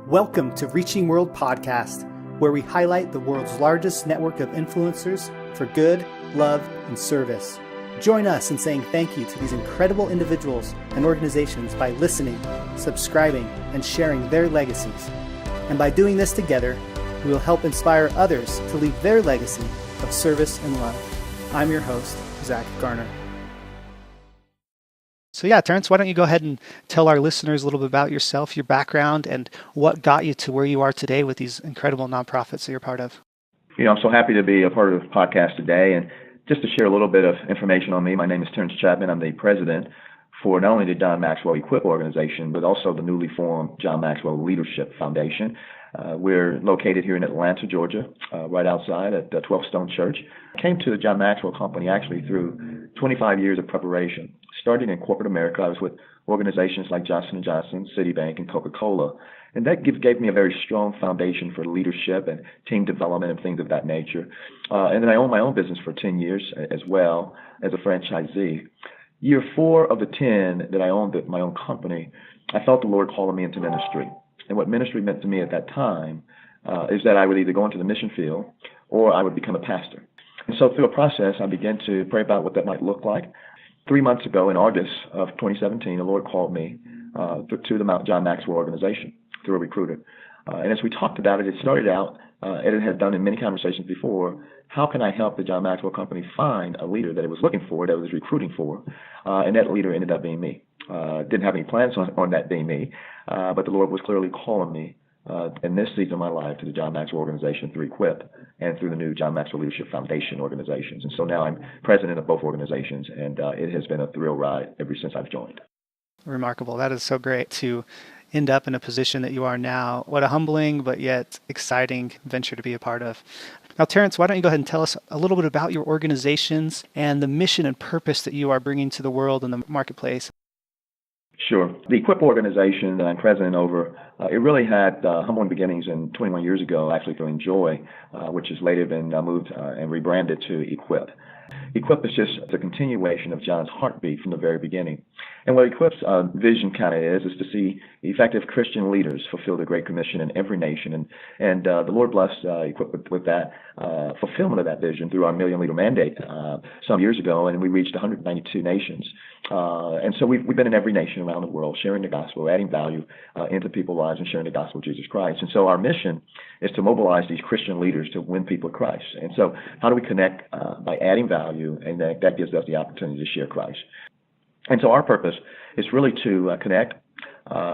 Welcome to Reaching World Podcast, where we highlight the world's largest network of influencers for good, love, and service. Join us in saying thank you to these incredible individuals and organizations by listening, subscribing, and sharing their legacies. And by doing this together, we will help inspire others to leave their legacy of service and love. I'm your host, Zach Garner. So Terence, why don't you go ahead and tell our listeners a little bit about yourself, your background, and what got you to where you are today with these incredible nonprofits that you're part of. I'm so happy to be a part of the podcast today. And just to share a little bit of information on me, my name is Terence Chapman. I'm the president for not only the John Maxwell Equip organization, but also the newly formed John Maxwell Leadership Foundation. We're located here in Atlanta, Georgia, right outside at 12 Stone Church. I came to the John Maxwell Company actually through 25 years of preparation. Starting in corporate America, I was with organizations like Johnson & Johnson, Citibank, and Coca-Cola. And that gave me a very strong foundation for leadership and team development and things of that nature. And then I owned my own business for 10 years as well as a franchisee. Year 4 of the 10 that I owned my own company, I felt the Lord calling me into ministry. And what ministry meant to me at that time is that I would either go into the mission field or I would become a pastor. And so through a process, I began to pray about what that might look like. 3 months ago, in August of 2017, the Lord called me to the Mount John Maxwell organization through a recruiter. And as we talked about it, it started out, and it had done in many conversations before, how can I help the John Maxwell Company find a leader that it was looking for, that it was recruiting for? And that leader ended up being me. Didn't have any plans on that being me, but the Lord was clearly calling me in this season of my life to the John Maxwell organization through Equip and through the new John Maxwell Leadership Foundation organizations. And so now I'm president of both organizations, and it has been a thrill ride ever since I've joined. Remarkable. That is so great to end up in a position that you are now. What a humbling but yet exciting venture to be a part of. Now, Terence, why don't you go ahead and tell us a little bit about your organizations and the mission and purpose that you are bringing to the world and the marketplace? Sure. The Equip organization that I'm president over, it really had humbling beginnings 21 years ago, actually through Enjoy, which has later been moved and rebranded to Equip. Equip is just the continuation of John's heartbeat from the very beginning. And what Equip's vision kind of is to see effective Christian leaders fulfill the Great Commission in every nation. And the Lord blessed Equip with that fulfillment of that vision through our Million Leader Mandate some years ago, and we reached 192 nations. And so we've been in every nation around the world, sharing the gospel, adding value into people's lives and sharing the gospel of Jesus Christ. And so our mission is to mobilize these Christian leaders to win people to Christ. And so how do we connect by adding value, and that gives us the opportunity to share Christ. And so our purpose is really to connect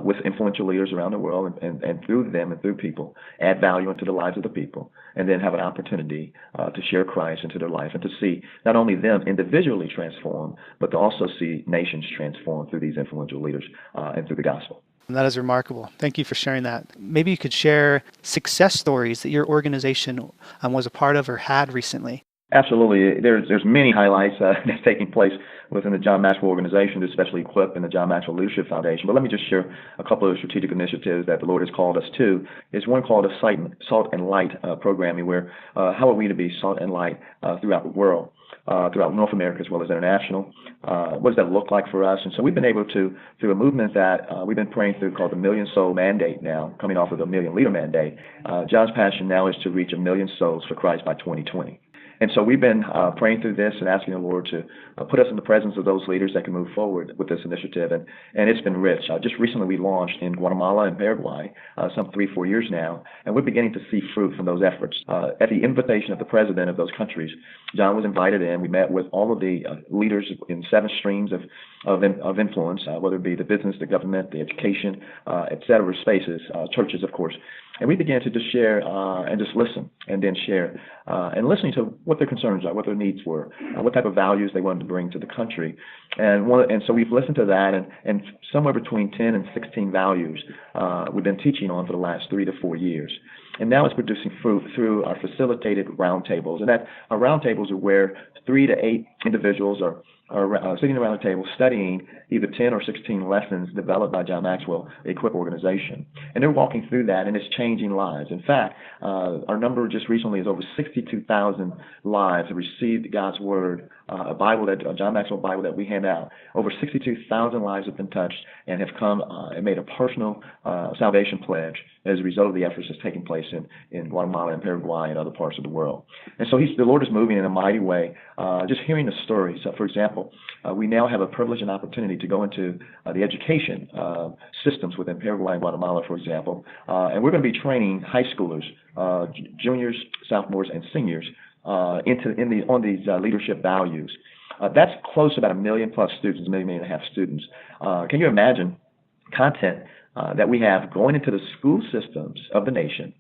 with influential leaders around the world and through them and through people, add value into the lives of the people, and then have an opportunity to share Christ into their life and to see not only them individually transform, but to also see nations transform through these influential leaders and through the gospel. That is remarkable. Thank you for sharing that. Maybe you could share success stories that your organization was a part of or had recently. Absolutely. There's many highlights that's taking place within the John Maxwell organization, especially Equip and the John Maxwell Leadership Foundation. But let me just share a couple of strategic initiatives that the Lord has called us to. It's one called a Salt and Light programming, where how are we to be salt and light throughout the world, throughout North America as well as international? What does that look like for us? And so we've been able to, through a movement that we've been praying through called the Million Soul Mandate now, coming off of the Million Leader Mandate. John's passion now is to reach 1 million souls for Christ by 2020. And so we've been praying through this and asking the Lord to put us in the presence of those leaders that can move forward with this initiative. And it's been rich. Just recently we launched in Guatemala and Paraguay, some 3-4 years now, and we're beginning to see fruit from those efforts. At the invitation of the president of those countries, John was invited in. We met with all of the leaders in 7 streams of influence, whether it be the business, the government, the education, et cetera, spaces, churches, of course. And we began to just share and just listen and then share and listening to what their concerns are, what their needs were, what type of values they wanted to bring to the country. And so we've listened to that, and somewhere between 10 and 16 values we've been teaching on for the last 3 to 4 years. And now it's producing fruit through our facilitated roundtables. And that our roundtables are where 3 to 8 individuals are sitting around the table studying either 10 or 16 lessons developed by John Maxwell Equip organization. And they're walking through that, and it's changing lives. In fact, our number just recently is over 62,000 lives have received God's word a John Maxwell Bible that we hand out. Over 62,000 lives have been touched and have come and made a personal salvation pledge as a result of the efforts that's taking place in Guatemala and Paraguay and other parts of the world. And so the Lord is moving in a mighty way. Just hearing the stories. So, for example, we now have a privilege and opportunity to go into the education systems within Paraguay and Guatemala, for example, and we're going to be training high schoolers, juniors, sophomores, and seniors on these leadership values. That's close to about 1 million plus students, 1.5 million students. Can you imagine content that we have going into the school systems of the nation?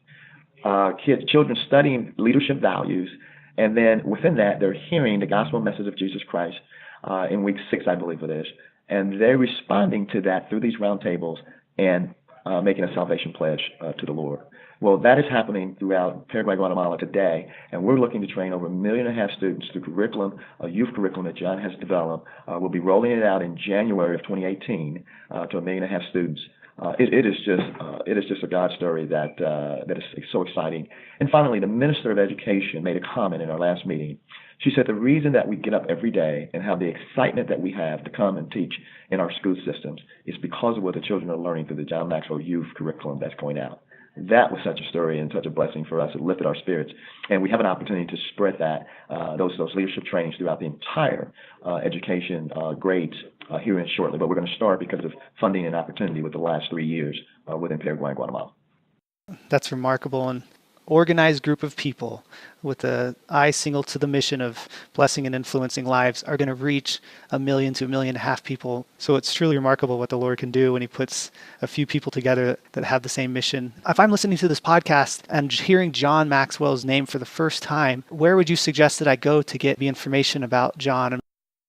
Children studying leadership values, and then within that, they're hearing the gospel message of Jesus Christ in week 6, I believe it is, and they're responding to that through these roundtables and making a salvation pledge to the Lord. Well, that is happening throughout Paraguay, Guatemala today, and we're looking to train over 1.5 million students through curriculum, a youth curriculum that John has developed. We'll be rolling it out in January of 2018 to 1.5 million students. It is just a God story that is so exciting. And finally, the Minister of Education made a comment in our last meeting. She said the reason that we get up every day and have the excitement that we have to come and teach in our school systems is because of what the children are learning through the John Maxwell Youth Curriculum that's going out. That was such a story and such a blessing for us. It lifted our spirits, and we have an opportunity to spread that those leadership trainings throughout the entire education grades here in shortly. But we're going to start because of funding and opportunity with the last 3 years within Paraguay and Guatemala. That's remarkable. And organized group of people with the eye single to the mission of blessing and influencing lives are going to reach 1 million to 1.5 million people. So it's truly remarkable what the Lord can do when he puts a few people together that have the same mission. If I'm listening to this podcast and hearing John Maxwell's name for the first time, where would you suggest that I go to get the information about John?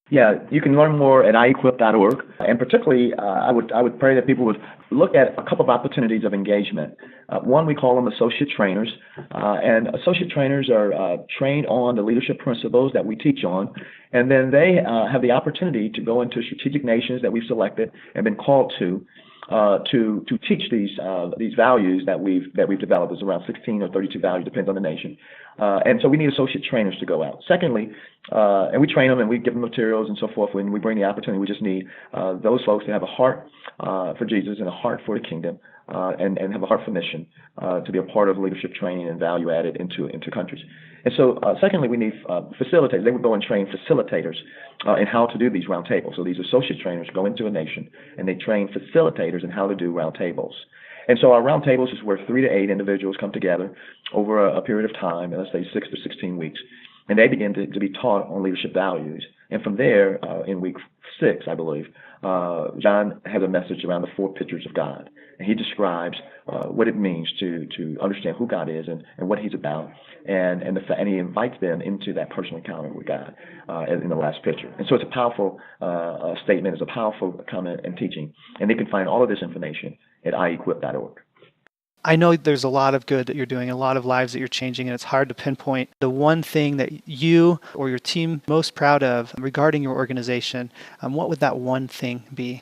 Yeah, you can learn more at iequip.org, and particularly I would pray that people would look at a couple of opportunities of engagement. One, we call them associate trainers, and associate trainers are trained on the leadership principles that we teach on, and then they have the opportunity to go into strategic nations that we've selected and been called to teach these values that we've developed. There's around 16 or 32 values, depends on the nation. And so we need associate trainers to go out. Secondly, and we train them and we give them materials and so forth. When we bring the opportunity, we just need those folks to have a heart for Jesus and a heart for the kingdom and have a heart for mission to be a part of leadership training and value added into countries. And so secondly, we need facilitators. They would go and train facilitators in how to do these roundtables. So these associate trainers go into a nation and they train facilitators in how to do roundtables. And so our roundtables is where 3 to 8 individuals come together over a period of time, let's say 6 to 16 weeks, and they begin to be taught on leadership values. And from there, in week 6, I believe, John has a message around the 4 pictures of God. And he describes what it means to understand who God is and what he's about. And he invites them into that personal encounter with God in the last picture. And so it's a powerful statement. It's a powerful comment and teaching. And they can find all of this information at iequip.org. I know there's a lot of good that you're doing, a lot of lives that you're changing, and it's hard to pinpoint the one thing that you or your team most proud of regarding your organization. What would that one thing be?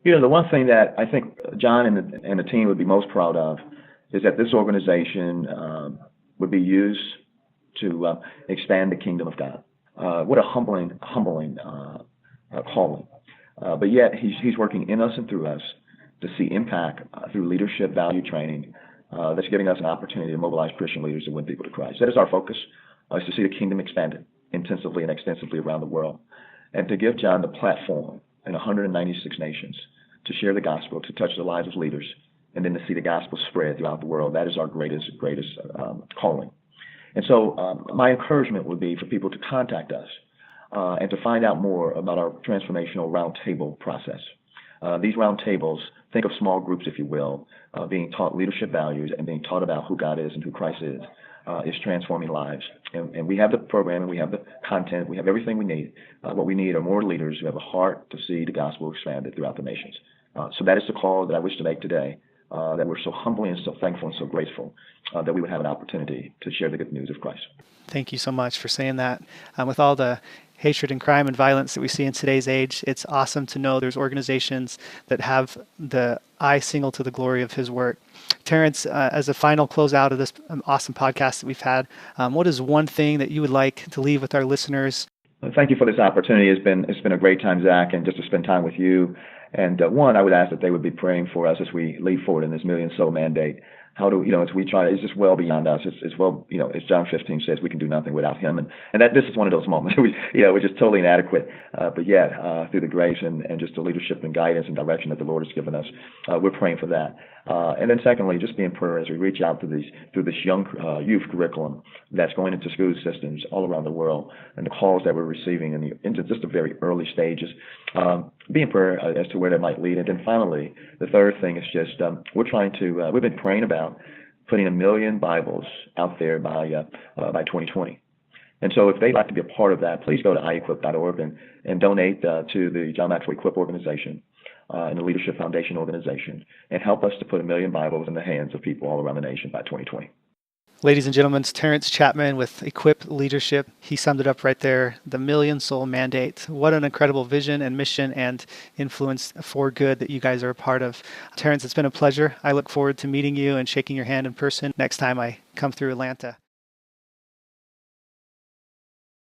You know, the one thing that I think John and the team would be most proud of is that this organization would be used to expand the kingdom of God. What a humbling calling. But yet he's working in us and through us to see impact through leadership value training that's giving us an opportunity to mobilize Christian leaders to win people to Christ. That is our focus, is to see the kingdom expanded intensively and extensively around the world, and to give John the platform in 196 nations to share the gospel, to touch the lives of leaders, and then to see the gospel spread throughout the world. That is our greatest calling. And so my encouragement would be for people to contact us and to find out more about our transformational roundtable process. These roundtables, think of small groups, if you will, being taught leadership values and being taught about who God is and who Christ is transforming lives. And we have the program and we have the content. We have everything we need. What we need are more leaders who have a heart to see the gospel expanded throughout the nations. So that is the call that I wish to make today, that we're so humbly and so thankful and so grateful that we would have an opportunity to share the good news of Christ. Thank you so much for saying that. With all the hatred and crime and violence that we see in today's age, it's awesome to know there's organizations that have the eye single to the glory of his work. Terence, as a final closeout of this awesome podcast that we've had, what is one thing that you would like to leave with our listeners? Thank you for this opportunity. It's been a great time, Zach, and just to spend time with you. And one, I would ask that they would be praying for us as we lead forward in this million soul mandate. How do as we try? It's just well beyond us. It's well, as John 15 says, we can do nothing without Him, and that this is one of those moments. We're just totally inadequate, but yet through the grace and just the leadership and guidance and direction that the Lord has given us, we're praying for that. And then secondly, just be in prayer as we reach out to through this young youth curriculum that's going into school systems all around the world, and the calls that we're receiving into just the very early stages. Be in prayer as to where that might lead. And then finally, the third thing is just we've been praying about putting 1 million Bibles out there by 2020. And so if they'd like to be a part of that, please go to iequip.org and donate to the John Maxwell Equip organization and the Leadership Foundation organization, and help us to put 1 million Bibles in the hands of people all around the nation by 2020. Ladies and gentlemen, it's Terence Chapman with Equip Leadership. He summed it up right there, the Million Soul Mandate. What an incredible vision and mission and influence for good that you guys are a part of. Terence, it's been a pleasure. I look forward to meeting you and shaking your hand in person next time I come through Atlanta.